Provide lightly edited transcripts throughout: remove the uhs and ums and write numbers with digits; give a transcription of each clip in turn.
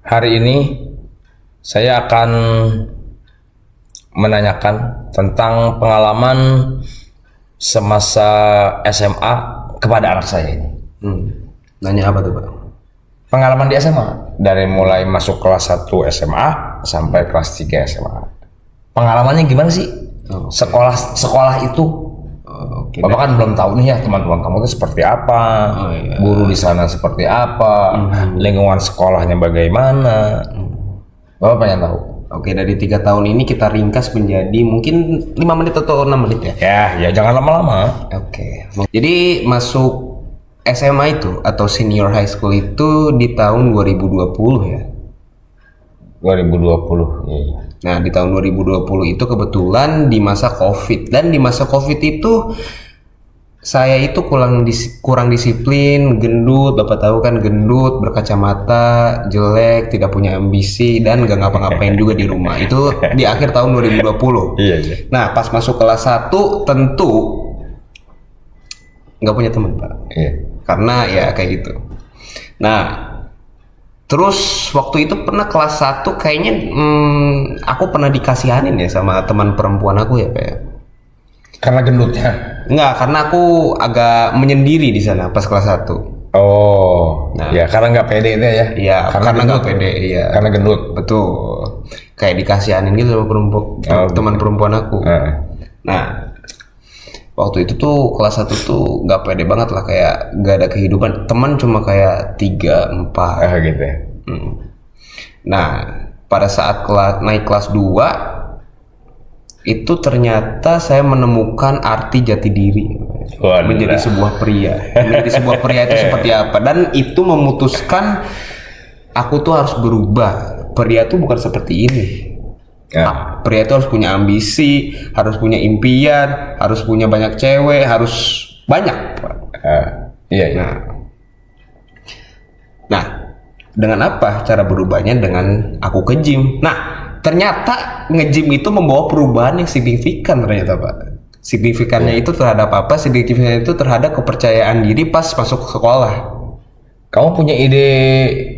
Hari ini saya akan menanyakan tentang pengalaman semasa SMA kepada anak saya ini. Nanya apa tuh, Pak? Pengalaman di SMA, dari mulai masuk kelas 1 SMA sampai kelas 3 SMA. Pengalamannya gimana sih? Oh, Sekolah itu. Oke. Bapak kan belum tahu nih ya teman-teman kamu itu seperti apa, iya. guru di sana seperti apa, lingkungan sekolahnya bagaimana. Bapak pengen tahu. Oke, dari 3 tahun ini kita ringkas menjadi mungkin 5 menit atau 6 menit ya? Ya jangan lama-lama. Oke. Jadi masuk SMA itu atau senior high school itu di tahun 2020 ya. 2020. Iya. Nah, di tahun 2020 itu kebetulan di masa Covid, dan di masa Covid itu saya itu kurang disiplin, gendut, Bapak tahu kan, gendut, berkacamata, jelek, tidak punya ambisi, dan gak ngapa-ngapain juga di rumah. Itu di akhir tahun 2020. Iya. Nah, pas masuk kelas 1 tentu nggak punya teman, Pak. Iya. Karena ya kayak gitu. Nah, terus waktu itu pernah kelas 1 kayaknya aku pernah dikasihanin ya sama teman perempuan aku ya, Pak ya. Karena gendutnya. Enggak, karena aku agak menyendiri di sana pas kelas 1. Oh, Nah. ya karena nggak pede itu ya. Iya, karena nggak pede, iya. Karena gendut. Betul. Kayak dikasihanin gitu sama teman perempuan aku. Nah, waktu itu tuh kelas 1 tuh nggak pede banget lah, kayak nggak ada kehidupan. Teman cuma kayak 3, 4. Gitu ya. Nah, pada saat naik kelas 2 itu ternyata saya menemukan arti jati diri. Waduh. Menjadi sebuah pria. Menjadi sebuah pria itu seperti apa, dan itu memutuskan aku tuh harus berubah. Pria tuh bukan seperti ini. Ya. Pria itu harus punya ambisi, harus punya impian, harus punya banyak cewek, harus banyak, Pak. Iya. Nah, dengan apa cara berubahnya? Dengan aku ke gym. Nah, ternyata nge-gym itu membawa perubahan yang signifikan ternyata, Pak. Signifikannya itu terhadap apa? Signifikannya itu terhadap kepercayaan diri pas masuk ke sekolah. Kamu punya ide,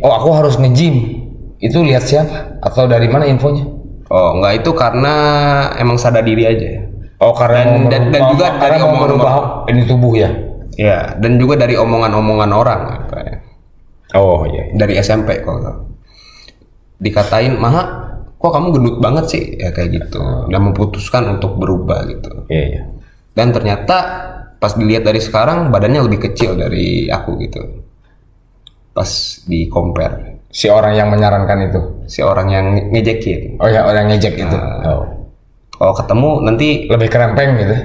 oh aku harus nge-gym. Itu lihat siapa? Atau dari mana infonya? Oh, enggak, itu karena emang sadar diri aja. Oh, karena Dan juga dari mau merubah ini tubuh ya? Ya, dan juga dari omongan-omongan orang, Pak ya. Oh iya. Dari SMP kok dikatain, "Maha, kok kamu gendut banget sih?" Ya kayak gitu. Dan memutuskan untuk berubah gitu. Iya. Dan ternyata pas dilihat dari sekarang badannya lebih kecil dari aku gitu. Pas di compare, Si orang yang menyarankan itu. si orang yang ngejekin. Oh ya, orang ngejek itu. Kalau ketemu nanti Lebih kerempeng gitu.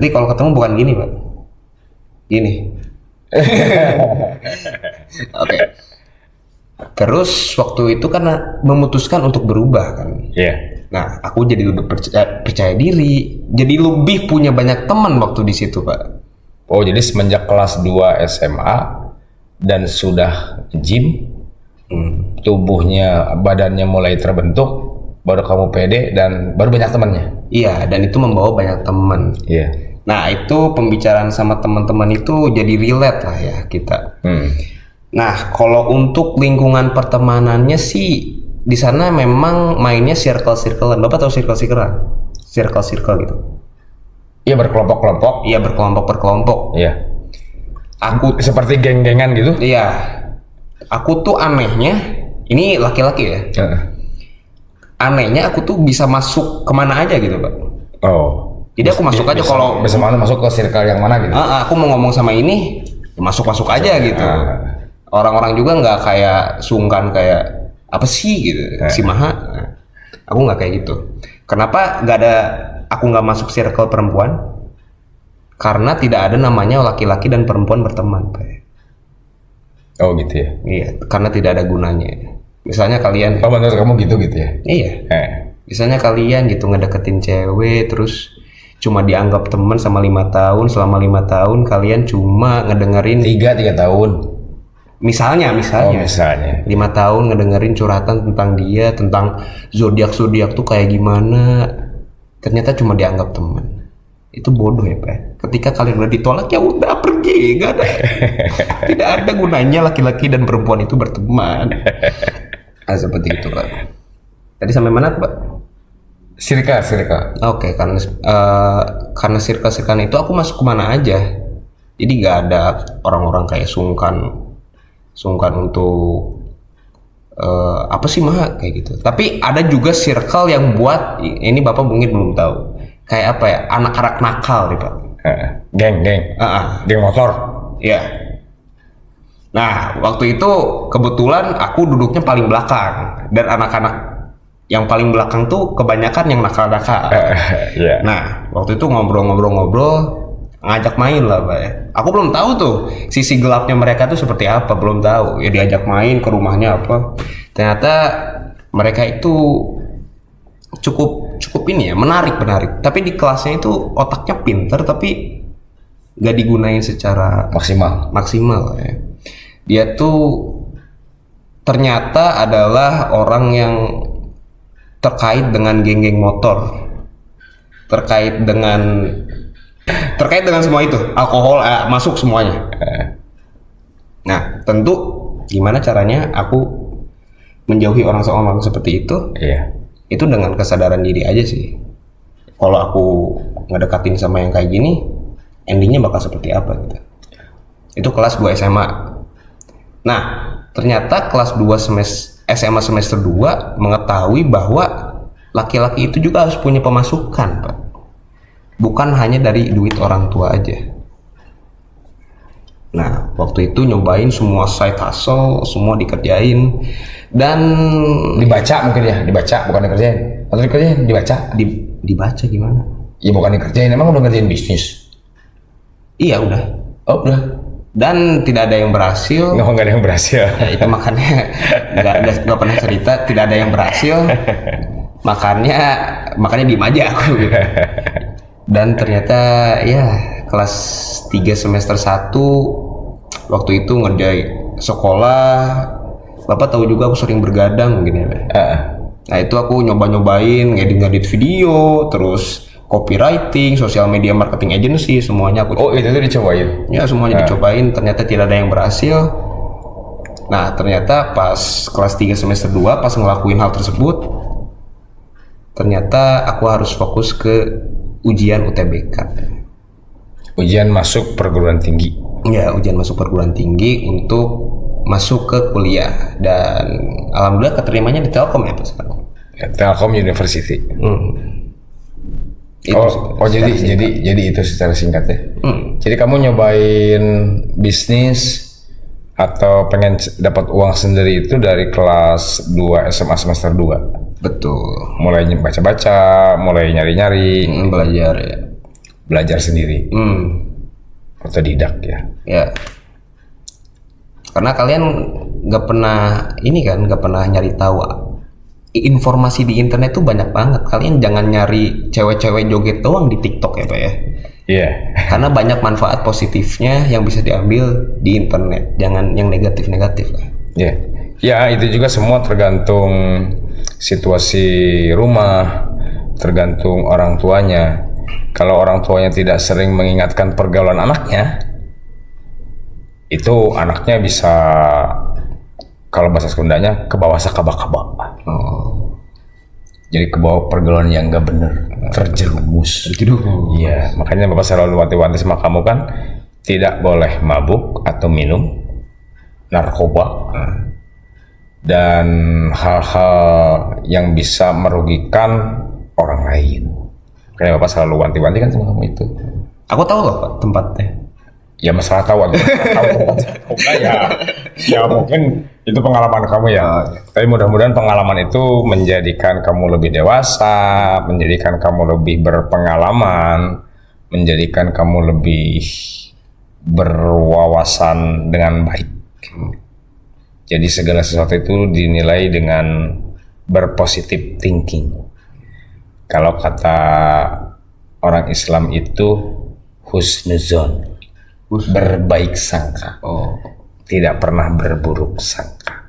kalau ketemu bukan gini, Pak. Gini. Oke. Terus waktu itu karena memutuskan untuk berubah kan. Iya. Nah, aku jadi lebih percaya diri, jadi lebih punya banyak teman waktu di situ, Pak. Oh, jadi semenjak kelas 2 SMA dan sudah gym, tubuhnya, badannya mulai terbentuk, baru kamu pede dan baru banyak temannya. Iya, dan itu membawa banyak teman. Iya. Nah, itu pembicaraan sama teman-teman itu jadi relate lah ya kita. Nah, kalau untuk lingkungan pertemanannya sih di sana memang mainnya circle-circlean. Bapak tahu circle-circlean? Circle-circle gitu. Iya, berkelompok-kelompok. Iya, berkelompok-berkelompok. Iya. Aku Seperti geng-gengan gitu. Iya. Aku tuh anehnya, ini laki-laki ya. Anehnya aku tuh bisa masuk kemana aja gitu, Pak. Oh. Jadi aku masuk aja kalau bisa masuk ke circle yang mana gitu. aku mau ngomong sama ini, ya masuk-masuk aja gitu. Orang-orang juga nggak kayak sungkan kayak apa sih gitu, si Maha. Nah, aku nggak kayak gitu. Kenapa aku nggak masuk circle perempuan? Karena tidak ada namanya laki-laki dan perempuan berteman, Pak. Oh gitu ya. Iya, karena tidak ada gunanya. Misalnya kalian, Oh, menurut kamu gitu ya? iya. Misalnya kalian gitu ngedeketin cewek, terus cuma dianggap teman sama 5 tahun, selama 5 tahun kalian cuma ngedengerin 3 tahun. misalnya Oh, misalnya. 5 tahun ngedengerin curhatan tentang dia, tentang zodiak tuh kayak gimana, ternyata cuma dianggap teman. Itu bodoh ya, Pak. Ketika kalian udah ditolak, ya udah pergi, nggak ada. Tidak ada gunanya laki-laki dan perempuan itu berteman. Seperti itu Pak. Tadi sampai mana Pak? Sirka. Oke, karena circle itu aku masuk kemana aja. Jadi nggak ada orang-orang kayak sungkan untuk apa sih mah kayak gitu. Tapi ada juga circle yang buat ini Bapak mungkin belum tahu. Kayak apa ya? Anak-anak nakal nih Pak. Geng. Geng motor. Iya. Nah, waktu itu kebetulan aku duduknya paling belakang dan anak-anak yang paling belakang tuh kebanyakan yang nakal-nakal. Iya. Nah, waktu itu ngobrol-ngobrol ngajak main lah Pak ya. Aku belum tahu tuh sisi gelapnya mereka tuh seperti apa, belum tahu. Ya diajak main ke rumahnya apa. Ternyata mereka itu cukup ini ya, menarik. Tapi di kelasnya itu otaknya pinter tapi nggak digunain secara maksimal ya. Dia tuh ternyata adalah orang yang terkait dengan geng-geng motor, terkait dengan semua itu, alkohol masuk semuanya. Nah, tentu gimana caranya aku menjauhi orang seperti itu? Iya. Itu dengan kesadaran diri aja sih. Kalau aku ngedekatin sama yang kayak gini, endingnya bakal seperti apa gitu. Itu kelas 2 SMA. Nah, ternyata kelas 2 SMA semester 2 mengetahui bahwa laki-laki itu juga harus punya pemasukan, Pak. Bukan hanya dari duit orang tua aja. Nah, waktu itu nyobain semua side hustle, semua dikerjain dan Dibaca mungkin ya, bukan dikerjain. Atau dikerjain, dibaca. Dibaca gimana? Ya bukan dikerjain, emang udah ngerjain bisnis. Iya udah. Oh udah. Dan tidak ada yang berhasil. Nggak ada yang berhasil. Ya, itu makanya nggak pernah cerita tidak ada yang berhasil. makanya diem aja aku. Gitu. Dan ternyata ya kelas 3 semester 1 waktu itu ngerjain sekolah. Bapak tahu juga aku sering bergadang mungkin ya. Nah itu aku nyobain ngedit video, terus copywriting, social media marketing agency, semuanya aku. Oh itu tuh dicobain? Ya semuanya dicobain, ternyata tidak ada yang berhasil. Nah ternyata pas kelas 3 semester 2 pas ngelakuin hal tersebut, ternyata aku harus fokus ke ujian UTBK. Ujian masuk perguruan tinggi? Ya ujian masuk perguruan tinggi untuk masuk ke kuliah, dan alhamdulillah keterimanya di Telkom ya Pak sekarang. Ya, Telkom University. Jadi itu secara singkat ya. Jadi kamu nyobain bisnis atau pengen dapat uang sendiri itu dari kelas 2 SMA semester 2? Betul. Mulai baca-baca, mulai nyari-nyari, belajar ya. Belajar sendiri. Otodidak ya. Ya. Karena kalian nggak pernah nyari tahu informasi di internet tuh banyak banget. Kalian jangan nyari cewek-cewek joget doang di TikTok ya Pak ya. Iya. Karena banyak manfaat positifnya yang bisa diambil di internet. Jangan yang negatif-negatif lah. Iya. Ya itu juga semua tergantung situasi rumah, tergantung orang tuanya. Kalau orang tuanya tidak sering mengingatkan pergaulan anaknya, itu anaknya bisa, kalau bahasa Sundanya, ke bawah sakaba-kaba. Jadi ke bawah pergaulan yang nggak bener, terjerumus. Iya, makanya Bapak selalu wanti-wanti sama kamu kan, tidak boleh mabuk atau minum narkoba dan hal-hal yang bisa merugikan orang lain. Makanya Bapak selalu wanti-wanti kan sama kamu itu. Aku tahu loh Pak tempatnya. Ya masalah tahu ya mungkin itu pengalaman kamu ya. Tapi mudah-mudahan pengalaman itu menjadikan kamu lebih dewasa, menjadikan kamu lebih berpengalaman, menjadikan kamu lebih berwawasan dengan baik. Jadi segala sesuatu itu dinilai dengan berpositif thinking. Kalau kata orang Islam itu husnuzon, berbaik sangka, tidak pernah berburuk sangka.